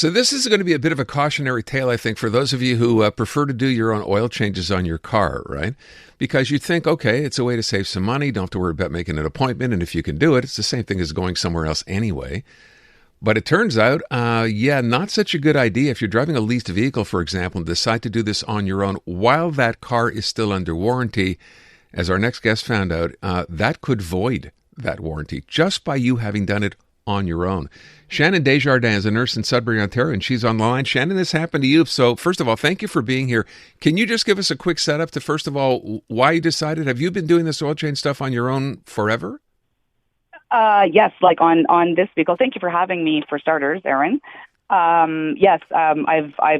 So this is going to be a bit of a cautionary tale, I think, for those of you who prefer to do your own oil changes on your car, right? Because you think, okay, it's a way to save some money. Don't have to worry about making an appointment. And if you can do it, it's the same thing as going somewhere else anyway. But it turns out, not such a good idea. If you're driving a leased vehicle, for example, and decide to do this on your own while that car is still under warranty, as our next guest found out, that could void that warranty just by you having done it on your own. Shannon Desjardins is a nurse in Sudbury, Ontario, and she's on the line. Shannon, this happened to you. So first of all, thank you for being here. Can you just give us a quick setup to, first of all, why you decided? Have you been doing this oil change stuff on your own forever? Yes, like on this vehicle. Thank you for having me, for starters, Aaron. I've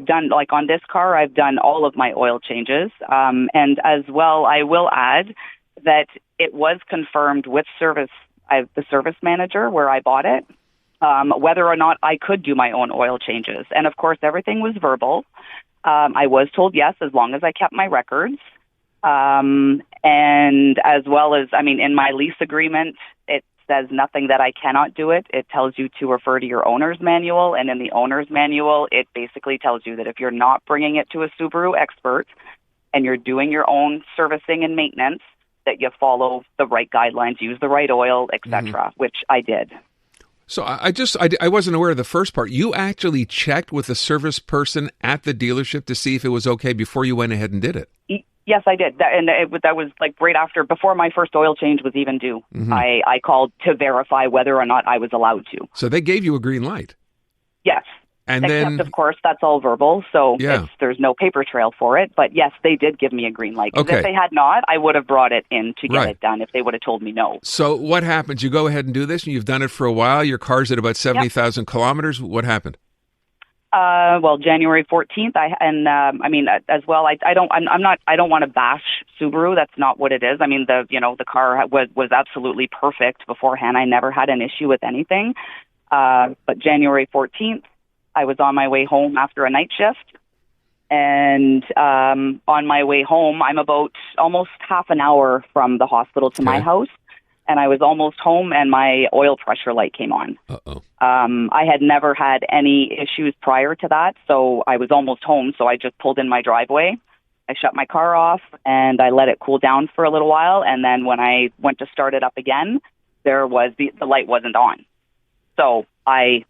done, like on this car, I've done all of my oil changes. And as well, I will add that it was confirmed with the service manager where I bought it, whether or not I could do my own oil changes. And of course, everything was verbal. I was told yes, as long as I kept my records. And as well as, in my lease agreement, it says nothing that I cannot do it. It tells you to refer to your owner's manual. And in the owner's manual, it basically tells you that if you're not bringing it to a Subaru expert and you're doing your own servicing and maintenance, that you follow the right guidelines, use the right oil, etc., which I did. So I wasn't aware of the first part. You actually checked with the service person at the dealership to see if it was okay before you went ahead and did it? Yes, I did. That was like right after, before my first oil change was even due. I called to verify whether or not I was allowed to. So they gave you a green light? Yes. And Except, of course, that's all verbal, so there's no paper trail for it. But yes, they did give me a green light. Because if they had not, I would have brought it in to get it done if they would have told me no. So what happens? You go ahead and do this, and you've done it for a while. Your car's at about 70,000 kilometers. What happened? January 14th. As well. I don't want to bash Subaru. That's not what it is. The car was absolutely perfect beforehand. I never had an issue with anything. But January 14th. I was on my way home after a night shift, and on my way home, I'm about almost half an hour from the hospital to my house, and I was almost home, and my oil pressure light came on. I had never had any issues prior to that, so I was almost home, so I just pulled in my driveway. I shut my car off, and I let it cool down for a little while, and then when I went to start it up again, the light wasn't on. So I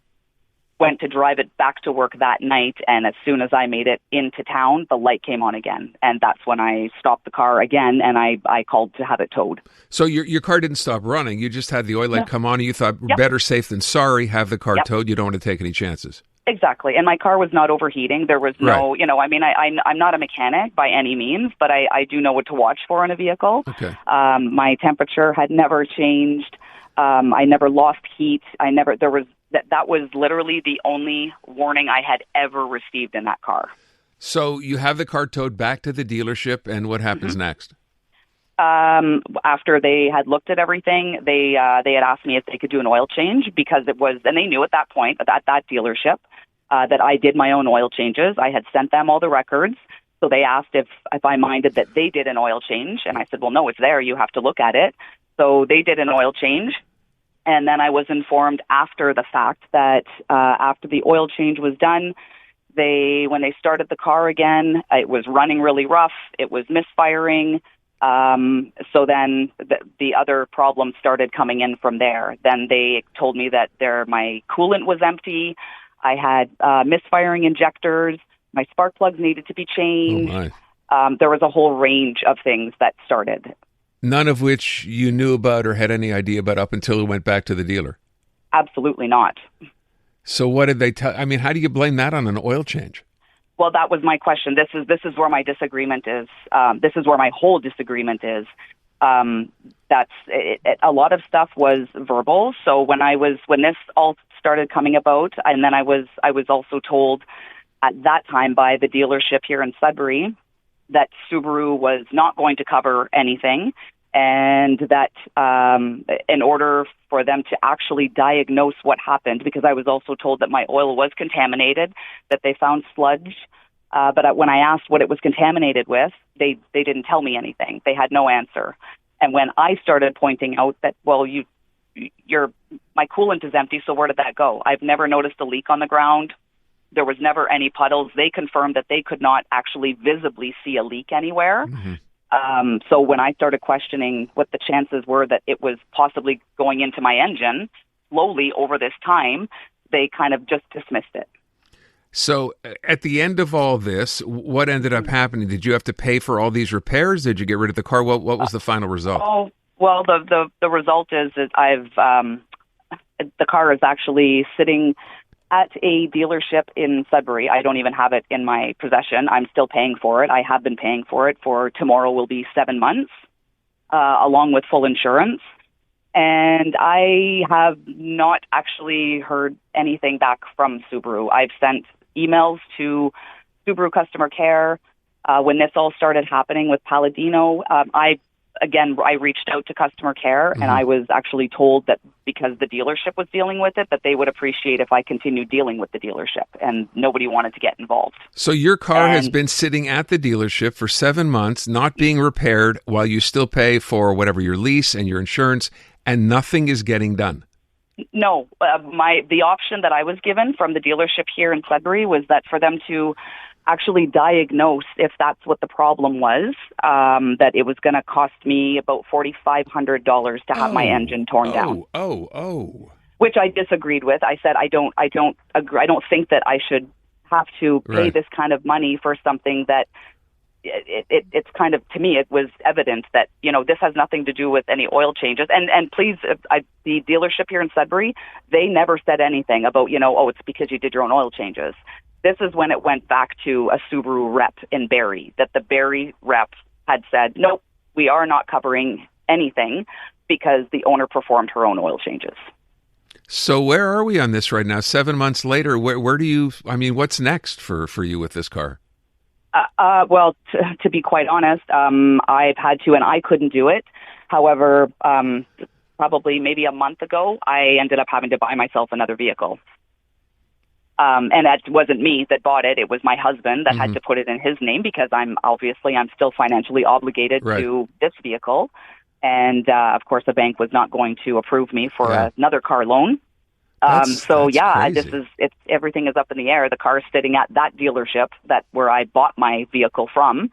went to drive it back to work that night, and as soon as I made it into town, the light came on again, and that's when I stopped the car again, and I called to have it towed. So your car didn't stop running, you just had the oil light come on, and you thought, better safe than sorry, have the car towed, you don't want to take any chances. Exactly, and my car was not overheating. There was no, I'm not a mechanic by any means, but I do know what to watch for in a vehicle. Okay. My temperature had never changed. I never lost heat. That was literally the only warning I had ever received in that car. So you have the car towed back to the dealership, and what happens next? After they had looked at everything, they had asked me if they could do an oil change, because it was, and they knew at that point, at that dealership, that I did my own oil changes. I had sent them all the records. So they asked if I minded that they did an oil change, and I said, well, no, it's there. You have to look at it. So they did an oil change. And then I was informed after the fact that after the oil change was done, when they started the car again, it was running really rough. It was misfiring. So then the other problems started coming in from there. Then they told me that my coolant was empty. I had misfiring injectors. My spark plugs needed to be changed. There was a whole range of things that started. None of which you knew about or had any idea about up until it went back to the dealer? Absolutely not. So what did they tell? How do you blame that on an oil change? Well, that was my question. This is where my disagreement is. This is where my whole disagreement is. That's it, a lot of stuff was verbal. So when this all started coming about, and then I was also told at that time by the dealership here in Sudbury that Subaru was not going to cover anything, and that in order for them to actually diagnose what happened, because I was also told that my oil was contaminated, that they found sludge, but when I asked what it was contaminated with, they didn't tell me anything. They had no answer. And when I started pointing out that, well, my coolant is empty, so where did that go? I've never noticed a leak on the ground. There was never any puddles. They confirmed that they could not actually visibly see a leak anywhere. So when I started questioning what the chances were that it was possibly going into my engine slowly over this time, they kind of just dismissed it. So at the end of all this, what ended up happening? Did you have to pay for all these repairs? Did you get rid of the car? What was the final result? Oh, well, the result is that the car is actually sitting at a dealership in Sudbury. I don't even have it in my possession. I'm still paying for it. I have been paying for it for tomorrow will be 7 months, along with full insurance. And I have not actually heard anything back from Subaru. I've sent emails to Subaru customer care. When this all started happening with Palladino, I reached out to customer care, and I was actually told that because the dealership was dealing with it, that they would appreciate if I continued dealing with the dealership, and nobody wanted to get involved. So your car has been sitting at the dealership for 7 months, not being repaired, while you still pay for whatever your lease and your insurance, and nothing is getting done. No, the option that I was given from the dealership here in Sudbury was that for them to actually diagnose if that's what the problem was, that it was going to cost me about $4,500 to have my engine torn down. Which I disagreed with. I said I don't agree. I don't think that I should have to pay this kind of money for something that it's kind of, to me, it was evident that, this has nothing to do with any oil changes. And please, the dealership here in Sudbury, they never said anything about, it's because you did your own oil changes. This is when it went back to a Subaru rep in Barrie, that the Barrie rep had said, nope, we are not covering anything because the owner performed her own oil changes. So where are we on this right now? 7 months later, where do you, what's next for you with this car? Well, to be quite honest, I've had to, and I couldn't do it. However, probably maybe a month ago, I ended up having to buy myself another vehicle. And that wasn't me that bought it. It was my husband that had to put it in his name because I'm still financially obligated to this vehicle. And, of course, the bank was not going to approve me for another car loan. That's crazy. Everything is up in the air. The car is sitting at that dealership where I bought my vehicle from,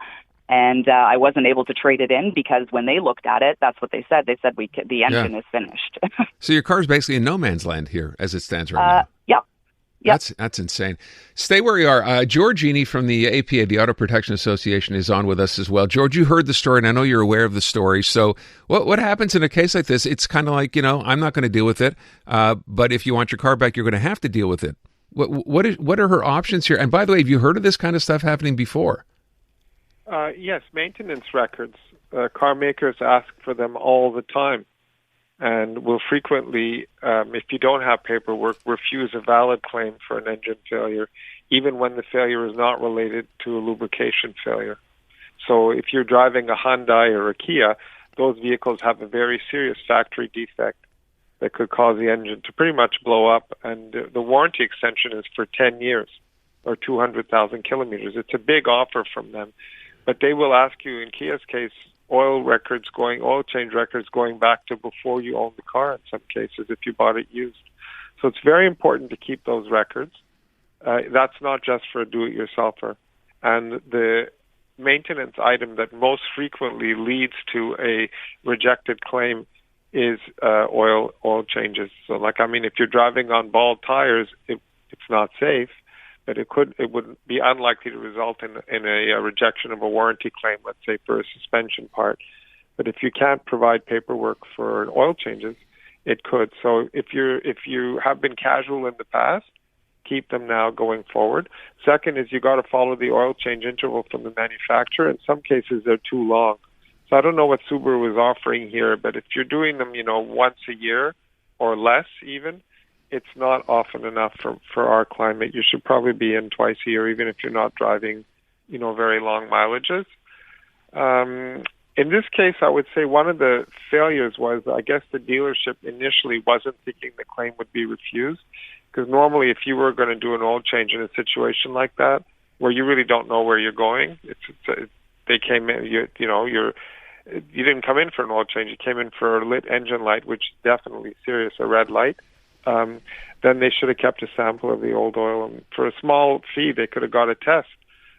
and I wasn't able to trade it in because when they looked at it, that's what they said. They said the engine is finished. So your car is basically in no man's land here as it stands right now. Yep. Yep. That's insane. Stay where you are. George Genie from the APA, the Auto Protection Association, is on with us as well. George, you heard the story, and I know you're aware of the story. So what happens in a case like this? It's kind of like, I'm not going to deal with it, but if you want your car back, you're going to have to deal with it. What are her options here? And by the way, have you heard of this kind of stuff happening before? Yes, maintenance records. Car makers ask for them all the time, and will frequently, if you don't have paperwork, refuse a valid claim for an engine failure, even when the failure is not related to a lubrication failure. So if you're driving a Hyundai or a Kia, those vehicles have a very serious factory defect that could cause the engine to pretty much blow up, and the warranty extension is for 10 years or 200,000 kilometers. It's a big offer from them, but they will ask you, in Kia's case, oil change records going back to before you owned the car in some cases if you bought it used. So it's very important to keep those records. That's not just for a do-it-yourselfer. And the maintenance item that most frequently leads to a rejected claim is oil changes. So if you're driving on bald tires, it's not safe, but it would be unlikely to result in a rejection of a warranty claim, let's say for a suspension part. But if you can't provide paperwork for oil changes, it could. So if you have been casual in the past, keep them now going forward. Second is you got to follow the oil change interval from the manufacturer. In some cases, they're too long. So I don't know what Subaru is offering here, but if you're doing them, once a year or less even, it's not often enough for our climate. You should probably be in twice a year, even if you're not driving, very long mileages. In this case, I would say one of the failures was, I guess the dealership initially wasn't thinking the claim would be refused, because normally if you were going to do an oil change in a situation like that, where you really don't know where you're going, they came in, you didn't come in for an oil change, you came in for a lit engine light, which is definitely serious, a red light. then they should have kept a sample of the old oil. And for a small fee, they could have got a test.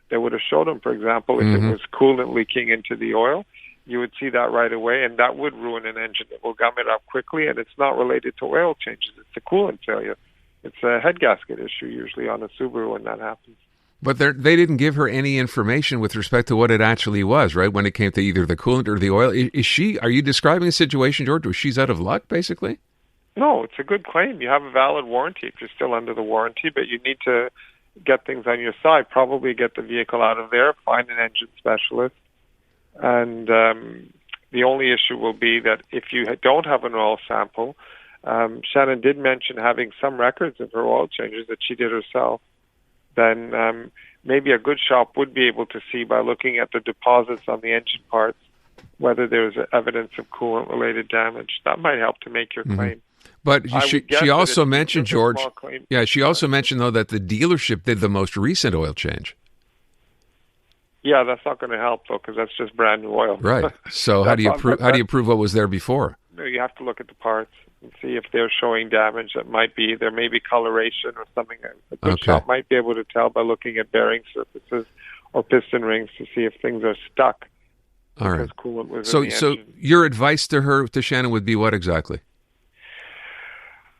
They would have showed them, for example, if it was coolant leaking into the oil, you would see that right away, and that would ruin an engine. It will gum it up quickly, and it's not related to oil changes. It's a coolant failure. It's a head gasket issue usually on a Subaru when that happens. But they didn't give her any information with respect to what it actually was, right? When it came to either the coolant or the oil. Are you describing a situation, George, where she's out of luck, basically? No, it's a good claim. You have a valid warranty if you're still under the warranty, but you need to get things on your side, probably get the vehicle out of there, find an engine specialist. And the only issue will be that if you don't have an oil sample, Shannon did mention having some records of her oil changes that she did herself. Then maybe a good shop would be able to see by looking at the deposits on the engine parts whether there's evidence of coolant-related damage. That might help to make your claim. But she also mentioned, George, she also mentioned, though, that the dealership did the most recent oil change. Yeah, that's not going to help, though, because that's just brand new oil. Right. So how do you prove what was there before? You have to look at the parts and see if they're showing damage. There may be coloration or something. A good shop might be able to tell by looking at bearing surfaces or piston rings to see if things are stuck. All right. Coolant was so in the engine. Your advice to Shannon, would be what exactly?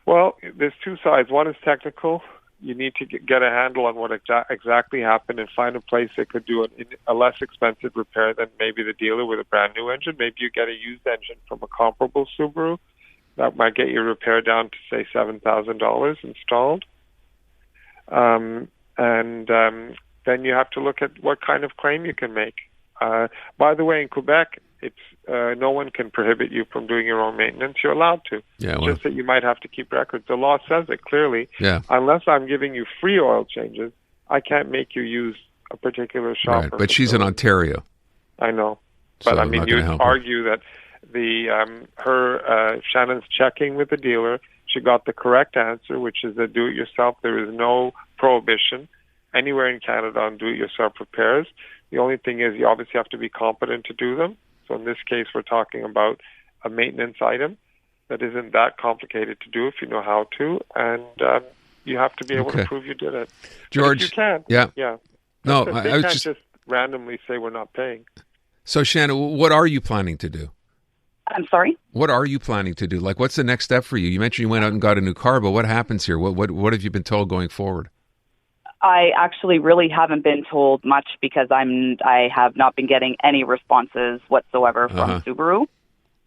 Well, there's two sides. One is technical. You need to get a handle on what exactly happened and find a place that could do a less expensive repair than maybe the dealer with a brand new engine. Maybe you get a used engine from a comparable Subaru. That might get your repair down to, say, $7,000 installed. And then you have to look at what kind of claim you can make. By the way, in Quebec, it's no one can prohibit you from doing your own maintenance. You're allowed to. Yeah, well, just that you might have to keep records. The law says it clearly. Yeah. Unless I'm giving you free oil changes, I can't make you use a particular shop. Right, but she's in Ontario. I know. But So I mean, you'd argue that Shannon's checking with the dealer. She got the correct answer, which is that do-it-yourself. There is no prohibition anywhere in Canada on do-it-yourself repairs. The only thing is you obviously have to be competent to do them. So in this case, we're talking about a maintenance item that isn't that complicated to do if you know how to, and you have to be able to prove you did it. George, but if you can't, yeah. No, they can't just randomly say we're not paying. So Shannon, what are you planning to do? I'm sorry? What are you planning to do? Like, what's the next step for you? You mentioned you went out and got a new car, but what happens here? What have you been told going forward? I actually really haven't been told much because I have not been getting any responses whatsoever from Subaru.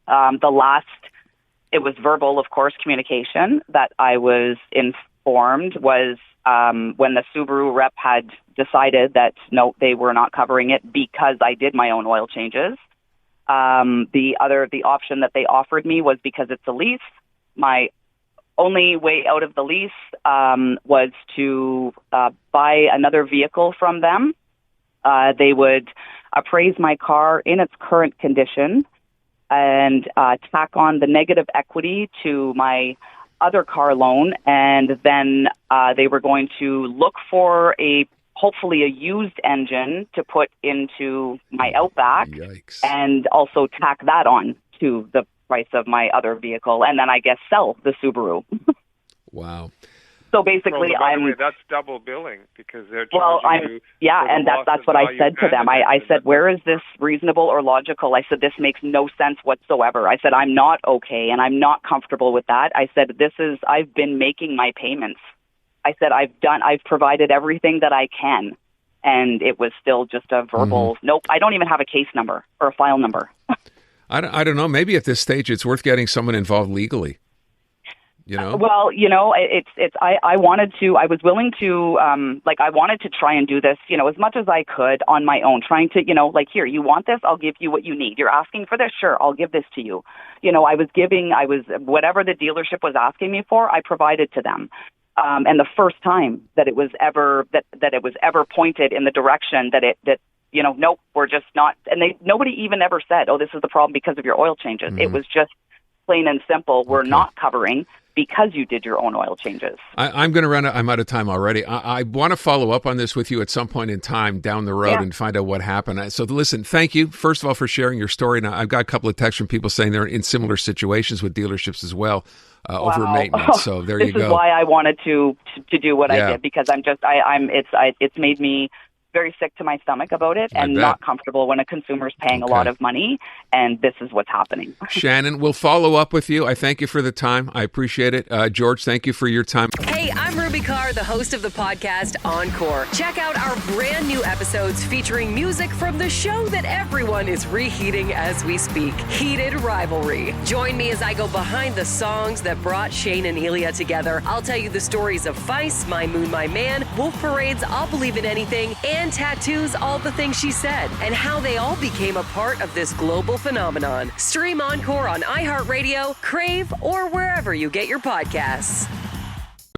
It was verbal, of course, communication that I was informed was when the Subaru rep had decided that no, they were not covering it because I did my own oil changes. The option that they offered me was because it's a lease. My only way out of the lease was to buy another vehicle from them. They would appraise my car in its current condition and tack on the negative equity to my other car loan, and then they were going to look for hopefully a used engine to put into my Outback. Yikes. And also tack that on to the price of my other vehicle, and then I guess sell the Subaru. Wow. So basically, that's double billing because they're charging you. Yeah, and that's what I said to them. I said, where is this reasonable or logical? I said, this makes no sense whatsoever. I said, I'm not okay, and I'm not comfortable with that. I said, I've been making my payments. I said, I've provided everything that I can, and it was still just a verbal, nope, I don't even have a case number or a file number. I don't know. Maybe at this stage it's worth getting someone involved legally. You know? Well, I was willing to, I wanted to try and do this, as much as I could on my own, trying to, here, you want this? I'll give you what you need. You're asking for this? Sure, I'll give this to you. Whatever the dealership was asking me for, I provided to them. And the first time that it was ever, that it was ever pointed in the direction nope, we're just not, and nobody even ever said, oh, this is the problem because of your oil changes. It was just, plain and simple, we're not covering because you did your own oil changes. I'm going to run. I'm out of time already. I want to follow up on this with you at some point in time down the road and find out what happened. So listen, thank you, first of all, for sharing your story. Now, I've got a couple of texts from people saying they're in similar situations with dealerships as well over maintenance. So there you go. This is why I wanted to do what I did, because it's made me very sick to my stomach about it and not comfortable when a consumer's paying a lot of money, and this is what's happening. Shannon, we'll follow up with you. I thank you for the time. I appreciate it. George, thank you for your time. Hey, I'm Ruby Carr, the host of the podcast Encore. Check out our brand new episodes featuring music from the show that everyone is reheating as we speak, Heated Rivalry. Join me as I go behind the songs that brought Shane and Elia together. I'll tell you the stories of Feist, My Moon, My Man, Wolf Parade's I'll Believe in Anything, and Tattoos, All the Things She Said, and how they all became a part of this global phenomenon. Stream Encore on iHeartRadio, Crave, or wherever you get your podcasts.